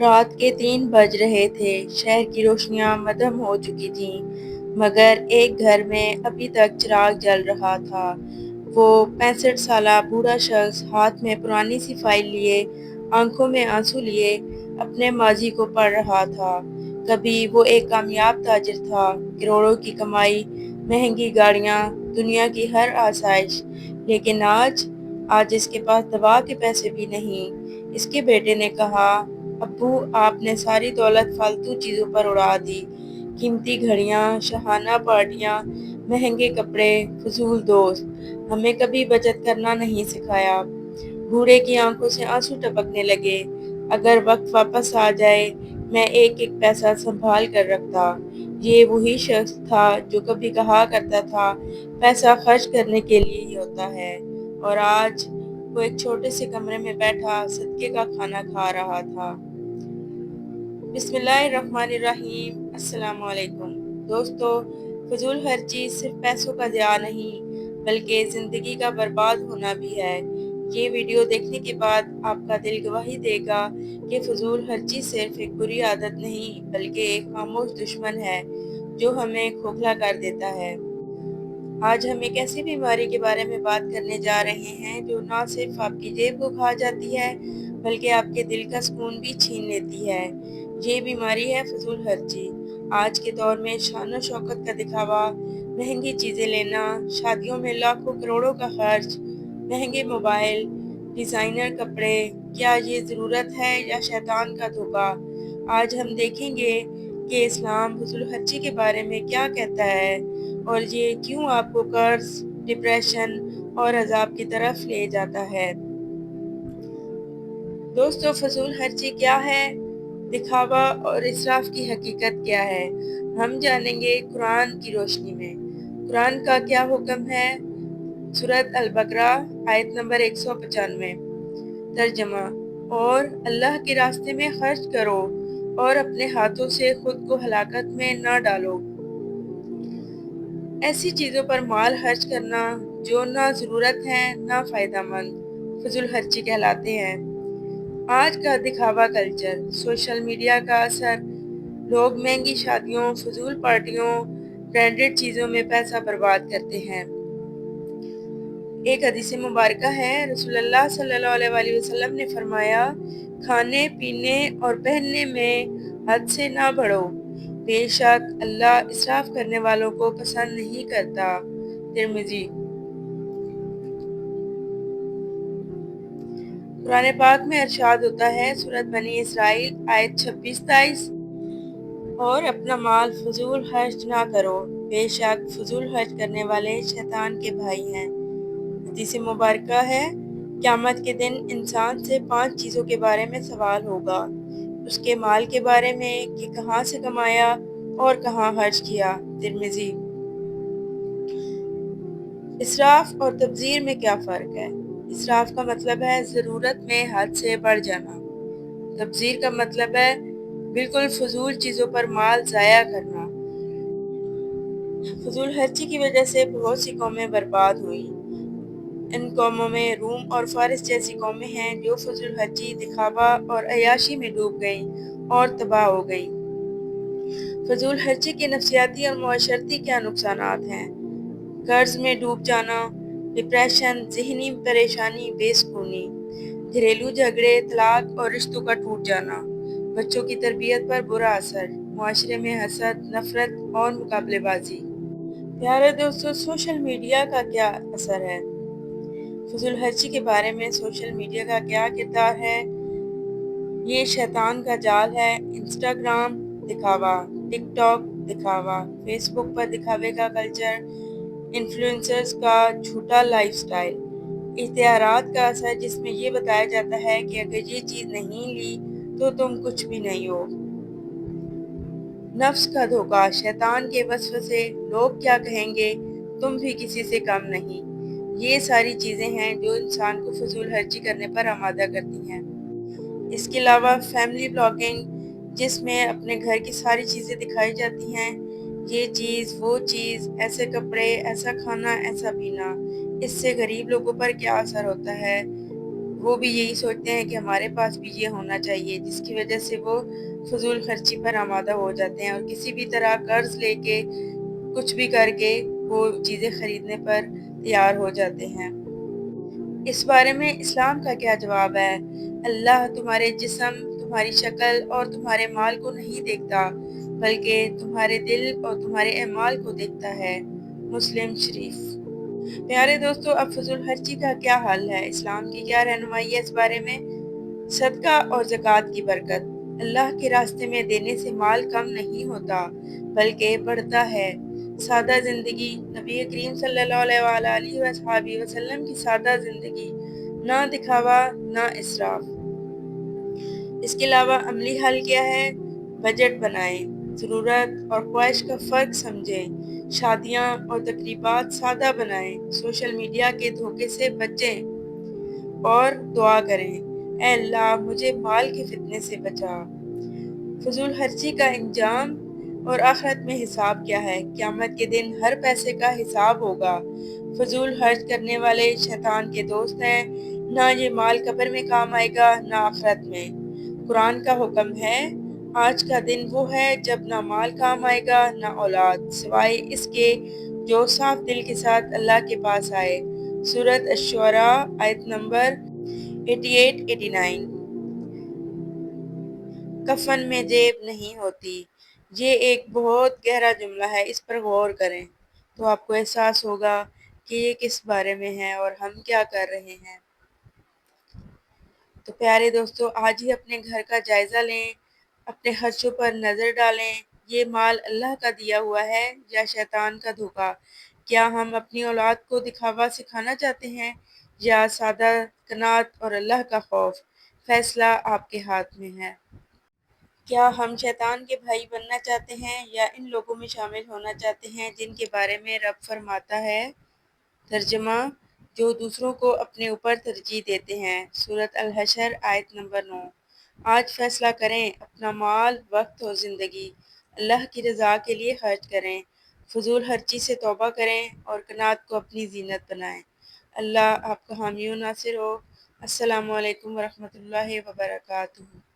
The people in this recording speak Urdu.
رات کے 3 بج رہے تھے، شہر کی روشنیاں مدھم ہو چکی تھیں، مگر ایک گھر میں ابھی تک چراغ جل رہا تھا۔ وہ 65 سالہ بوڑھا شخص ہاتھ میں پرانی سی فائل لیے، آنکھوں میں آنسو لیے، اپنے ماضی کو پڑھ رہا تھا۔ کبھی وہ ایک کامیاب تاجر تھا، کروڑوں کی کمائی، مہنگی گاڑیاں، دنیا کی ہر آسائش، لیکن آج اس کے پاس دوا کے پیسے بھی نہیں۔ اس کے بیٹے نے کہا، ابو، آپ نے ساری دولت فالتو چیزوں پر اڑا دی، قیمتی گھڑیاں، شاہانہ پارٹیاں، مہنگے کپڑے، فضول دوست، ہمیں کبھی بچت کرنا نہیں سکھایا۔ بوڑھے کی آنکھوں سے آنسو ٹپکنے لگے۔ اگر وقت واپس آ جائے، میں ایک ایک پیسہ سنبھال کر رکھتا۔ یہ وہی شخص تھا جو کبھی کہا کرتا تھا، پیسہ خرچ کرنے کے لیے ہی ہوتا ہے، اور آج وہ ایک چھوٹے سے کمرے میں بیٹھا صدقے کا کھانا کھا رہا تھا۔ بسم اللہ الرحمن الرحیم۔ السلام علیکم دوستو۔ فضول خرچی صرف پیسوں کا ضیاع نہیں، بلکہ زندگی کا برباد ہونا بھی ہے۔ یہ ویڈیو دیکھنے کے بعد آپ کا دل گواہی دے گا کہ فضول خرچی صرف ایک بری عادت نہیں، بلکہ ایک خاموش دشمن ہے جو ہمیں کھوکھلا کر دیتا ہے۔ آج ہم ایک ایسی بیماری کے بارے میں بات کرنے جا رہے ہیں جو نہ صرف آپ کی جیب کو کھا جاتی ہے، بلکہ آپ کے دل کا سکون بھی چھین لیتی ہے۔ یہ بیماری ہے فضول خرچی۔ آج کے دور میں شان و شوکت کا دکھاوا، مہنگی چیزیں لینا، شادیوں میں لاکھوں کروڑوں کا خرچ، مہنگے موبائل، ڈیزائنر کپڑے، کیا یہ ضرورت ہے یا شیطان کا دھوکہ؟ آج ہم دیکھیں گے کہ اسلام فضول خرچی کے بارے میں کیا کہتا ہے، اور یہ کیوں آپ کو قرض، ڈپریشن اور عذاب کی طرف لے جاتا ہے۔ دوستو، فضول خرچی کیا ہے، دکھاوا اور اسراف کی حقیقت کیا ہے، ہم جانیں گے قرآن کی روشنی میں۔ قرآن کا کیا حکم ہے؟ سورۃ البقرہ آیت نمبر 195۔ ترجمہ: اور اللہ کے راستے میں خرچ کرو اور اپنے ہاتھوں سے خود کو ہلاکت میں نہ ڈالو۔ ایسی چیزوں پر مال خرچ کرنا جو نہ ضرورت ہیں نہ فائدہ مند، فضول خرچی کہلاتے ہیں۔ آج کا دکھاوا کلچر، سوشل میڈیا کا اثر، لوگ مہنگی شادیوں، فضول پارٹیوں، برانڈڈ چیزوں میں پیسہ برباد کرتے ہیں۔ ایک حدیث مبارکہ ہے، رسول اللہ صلی اللہ علیہ وآلہ وسلم نے فرمایا، کھانے، پینے اور پہننے میں حد سے نہ بڑھو، بے شک اللہ اسراف کرنے والوں کو پسند نہیں کرتا۔ ترمذی۔ قرآن پاک میں ارشاد ہوتا ہے، سورۃ بنی اسرائیل آیت 26-23، اور اپنا مال فضول خرچ نہ کرو، بے شک فضول خرچ کرنے والے شیطان کے بھائی ہیں۔ حدیث مبارکہ ہے، قیامت کے دن انسان سے 5 چیزوں کے بارے میں سوال ہوگا۔ اس کے مال کے بارے میں کہ کہاں سے کمایا اور کہاں خرچ کیا۔ ترمذی۔ اسراف اور تبذیر میں کیا فرق ہے؟ اسراف کا مطلب ہے ضرورت میں حد سے بڑھ جانا۔ تبذیر کا مطلب ہے بالکل فضول چیزوں پر مال ضائع کرنا۔ فضول خرچی کی وجہ سے بہت سی قومیں برباد ہوئیں۔ ان قوموں میں روم اور فارس جیسی قومیں ہیں جو فضول خرچی، دکھاوا اور عیاشی میں ڈوب گئیں اور تباہ ہو گئیں۔ فضول خرچی کے نفسیاتی اور معاشرتی کیا نقصانات ہیں؟ قرض میں ڈوب جانا، ڈپریشن، ذہنی پریشانی، بے سکونی، گھریلو جھگڑے، طلاق اور رشتوں کا ٹوٹ جانا، بچوں کی تربیت پر برا اثر، معاشرے میں حسد، نفرت اور مقابلے بازی۔ پیارے دوستو، سوشل میڈیا کا کیا اثر ہے؟ فضول خرچی کے بارے میں سوشل میڈیا کا کیا کردار ہے؟ یہ شیطان کا جال ہے۔ انسٹاگرام دکھاوا، ٹک ٹاک دکھاوا، فیس بک پر دکھاوے کا کلچر، انفلوئنسرز کا جھوٹا لائف سٹائل، اشتہارات کا اثر جس میں یہ بتایا جاتا ہے کہ اگر یہ چیز نہیں لی تو تم کچھ بھی نہیں ہو۔ نفس کا دھوکہ، شیطان کے وسوسے، لوگ کیا کہیں گے، تم بھی کسی سے کم نہیں، یہ ساری چیزیں ہیں جو انسان کو فضول خرچی کرنے پر آمادہ کرتی ہیں۔ اس کے علاوہ فیملی بلاگنگ، جس میں اپنے گھر کی ساری چیزیں دکھائی جاتی ہیں، یہ چیز، وہ چیز، ایسے کپڑے، ایسا کھانا، ایسا پینا، اس سے غریب لوگوں پر کیا اثر ہوتا ہے، وہ بھی یہی سوچتے ہیں کہ ہمارے پاس بھی یہ ہونا چاہیے، جس کی وجہ سے وہ فضول خرچی پر آمادہ ہو جاتے ہیں اور کسی بھی طرح قرض لے کے کچھ بھی کر کے وہ چیزیں خریدنے پر تیار ہو جاتے ہیں۔ اس بارے میں اسلام کا کیا جواب ہے؟ اللہ تمہارے جسم، تمہاری شکل اور تمہارے مال کو نہیں دیکھتا، بلکہ تمہارے دل اور تمہارے اعمال کو دیکھتا ہے۔ مسلم شریف۔ پیارے دوستو، اب فضول خرچی کا کیا حل ہے؟ اسلام کی کیا رہنمائی ہے اس بارے میں؟ صدقہ اور زکوٰۃ کی برکت۔ اللہ کے راستے میں دینے سے مال کم نہیں ہوتا بلکہ بڑھتا ہے۔ سادہ زندگی۔ نبی کریم صلی اللہ علیہ وآلہ وصحبہ وسلم کی سادہ زندگی، نہ دکھاوا نہ اسراف۔ اس کے علاوہ عملی حل کیا ہے؟ بجٹ بنائیں، ضرورت اور خواہش کا فرق سمجھیں، شادیاں اور تقریبات سادہ بنائیں، سوشل میڈیا کے دھوکے سے بچیں اور دعا کریں، اے اللہ مجھے مال کے فتنے سے بچا۔ فضول خرچی کا انجام اور آخرت میں حساب کیا ہے؟ قیامت کے دن ہر پیسے کا حساب ہوگا۔ فضول خرچ کرنے والے شیطان کے دوست ہیں، نہ یہ مال قبر میں کام آئے گا نہ آخرت میں۔ قرآن کا حکم ہے، آج کا دن وہ ہے جب نہ مال کام آئے گا نہ اولاد، سوائے اس کے جو صاف دل کے ساتھ اللہ کے پاس آئے۔ سورۃ الشعراء آیت نمبر 88-89۔ کفن میں جیب نہیں ہوتی۔ یہ ایک بہت گہرا جملہ ہے، اس پر غور کریں تو آپ کو احساس ہوگا کہ یہ کس بارے میں ہے اور ہم کیا کر رہے ہیں۔ تو پیارے دوستو، آج ہی اپنے گھر کا جائزہ لیں، اپنے خرچوں پر نظر ڈالیں، یہ مال اللہ کا دیا ہوا ہے یا شیطان کا دھوکہ؟ کیا ہم اپنی اولاد کو دکھاوا سکھانا چاہتے ہیں یا سادہ قناعت اور اللہ کا خوف؟ فیصلہ آپ کے ہاتھ میں ہے۔ کیا ہم شیطان کے بھائی بننا چاہتے ہیں یا ان لوگوں میں شامل ہونا چاہتے ہیں جن کے بارے میں رب فرماتا ہے؟ ترجمہ: جو دوسروں کو اپنے اوپر ترجیح دیتے ہیں۔ سورۃ الحشر آیت نمبر 9۔ آج فیصلہ کریں، اپنا مال، وقت اور زندگی اللہ کی رضا کے لیے خرچ کریں، فضول خرچی سے توبہ کریں اور قناعت کو اپنی زینت بنائیں۔ اللہ آپ کا حامی و ناصر ہو۔ السلام علیکم ورحمۃ اللہ وبرکاتہ۔